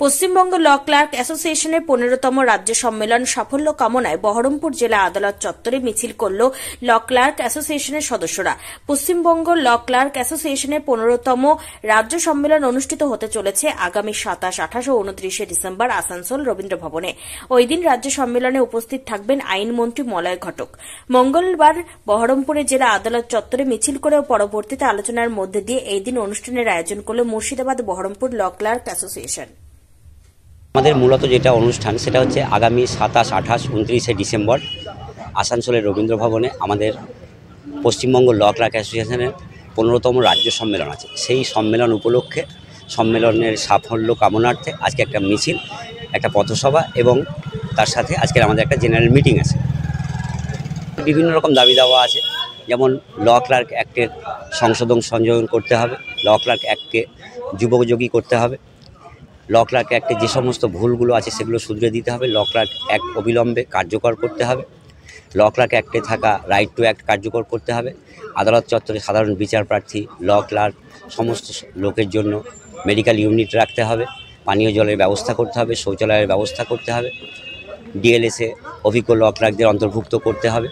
পশ্চিমবঙ্গ ল clerk অ্যাসোসিয়েশনের 15তম রাজ্য সম্মেলন সাফল্য কামনায় বহরমপুর জেলা আদালত চত্বরে মিছিল করল ল ক্লার্ক অ্যাসোসিয়েশনের সদস্যরা। পশ্চিমবঙ্গ ল ক্লার্ক অ্যাসোসিয়েশনের 15তম রাজ্য সম্মেলন অনুষ্ঠিত হতে চলেছে আগামী 27, 28 ও 29 ডিসেম্বর আসানসোল রবীন্দ্র ভবনে। ওই দিন রাজ্য সম্মেলনে উপস্থিত থাকবেন আইনমন্ত্রী মলয় ঘটক। মঙ্গলবার বহরমপুরে জেলা আদালত চত্বরে মিছিল করে ও পরবর্তীতে আলোচনার মধ্যে দিয়ে এই দিন অনুষ্ঠানের আয়োজন করল Murshidabad Baharampur law clerk association. আমাদের মূলত যেটা অনুষ্ঠান সেটা হচ্ছে আগামী 27, 28, 29 ডিসেম্বর আসানসোলের রবীন্দ্র ভবনে আমাদের পশ্চিমবঙ্গ ল ক্লার্ক অ্যাসোসিয়েশনের 15তম রাজ্য সম্মেলন আছে। সেই সম্মেলন উপলক্ষে সম্মেলনের সাফল্য কামনার্থে আজকে একটা মিছিল, একটা পথসভা এবং তার সাথে আজকের আমাদের একটা জেনারেল মিটিং আছে। বিভিন্ন রকম দাবি দাওয়া আছে, যেমন ল ক্লার্ক অ্যাক্টের সংযোজন করতে হবে, ল ক্লার্ক অ্যাক্টকে যুগোপযোগী করতে হবে, ল ক্লার্ক অ্যাক্টে যে সমস্ত ভুলগুলো আছে সেগুলো শুধরে দিতে হবে, ল ক্লার্ক অ্যাক্ট অবিলম্বে কার্যকর করতে হবে, ল ক্লার্ক অ্যাক্টে থাকা রাইট টু অ্যাক্ট কার্যকর করতে হবে, আদালত চত্বরে সাধারণ বিচার প্রার্থী, ল ক্লার্ক সমস্ত লোকের জন্য মেডিকেল ইউনিট রাখতে হবে, পানীয় জলের ব্যবস্থা করতে হবে, শৌচালয়ের ব্যবস্থা করতে হবে, ডিএলএসে অভিজ্ঞ ল ক্লার্কদের অন্তর্ভুক্ত করতে হবে,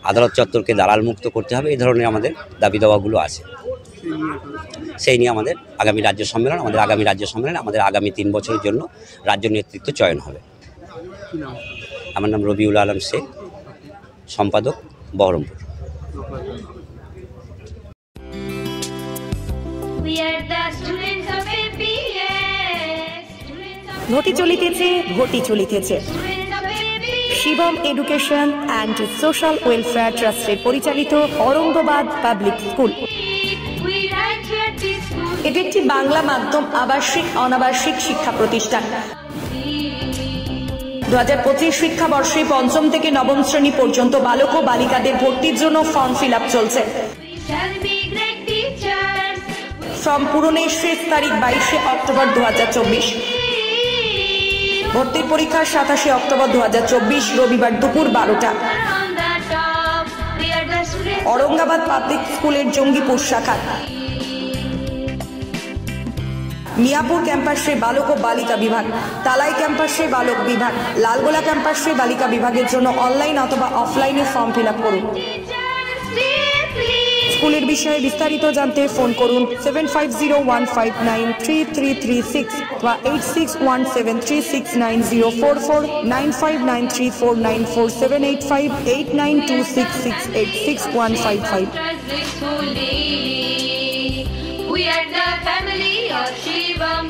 আদালত চত্বরকে দালাল মুক্ত করতে হবে। এই ধরনের আমাদের দাবি দাওয়াগুলো আছে। সেই নিয়ে আমাদের আগামী রাজ্য সম্মেলন, আমাদের আগামী 3 বছরের জন্য রাজ্য নেতৃত্ব চয়ন হবে। আমার নাম রবিউল আলম শেখ, সম্পাদক, বহরমপুর। ভর্তি চলিতেছে Shivam education and social welfare ট্রাস্টের পরিচালিত অরঙ্গবাদ পাবলিক স্কুল। এটি একটি বাংলা মাধ্যম আবাসিক অনাবাসিক শিক্ষা প্রতিষ্ঠান। 2025 শিক্ষাবর্ষে 5ম থেকে 9ম শ্রেণী পর্যন্ত বালক ও বালিকাদের ভর্তির জন্য ফর্ম ফিল আপ চলছে। ফর্ম পূরণের শেষ তারিখ 22 অক্টোবর 2024। ভর্তির পরীক্ষা 27 অক্টোবর 2024 রবিবার দুপুর 12টা। অরঙ্গাবাদ পাবলিক স্কুলের জঙ্গিপুর শাখা, মিয়াপুর ক্যাম্পাসে বালক ও বালিকা বিভাগ, তালাই ক্যাম্পাসে বালক বিভাগ, লালগোলা ক্যাম্পাসে বালিকা বিভাগের জন্য অনলাইন অথবা অফলাইনে ফর্ম ফিল আপ করুন। স্কুলের বিষয়ে বিস্তারিত জানতে ফোন করুন 7501593336 বা 8617369044 9593494785 8926686155। We are the family of Shivam.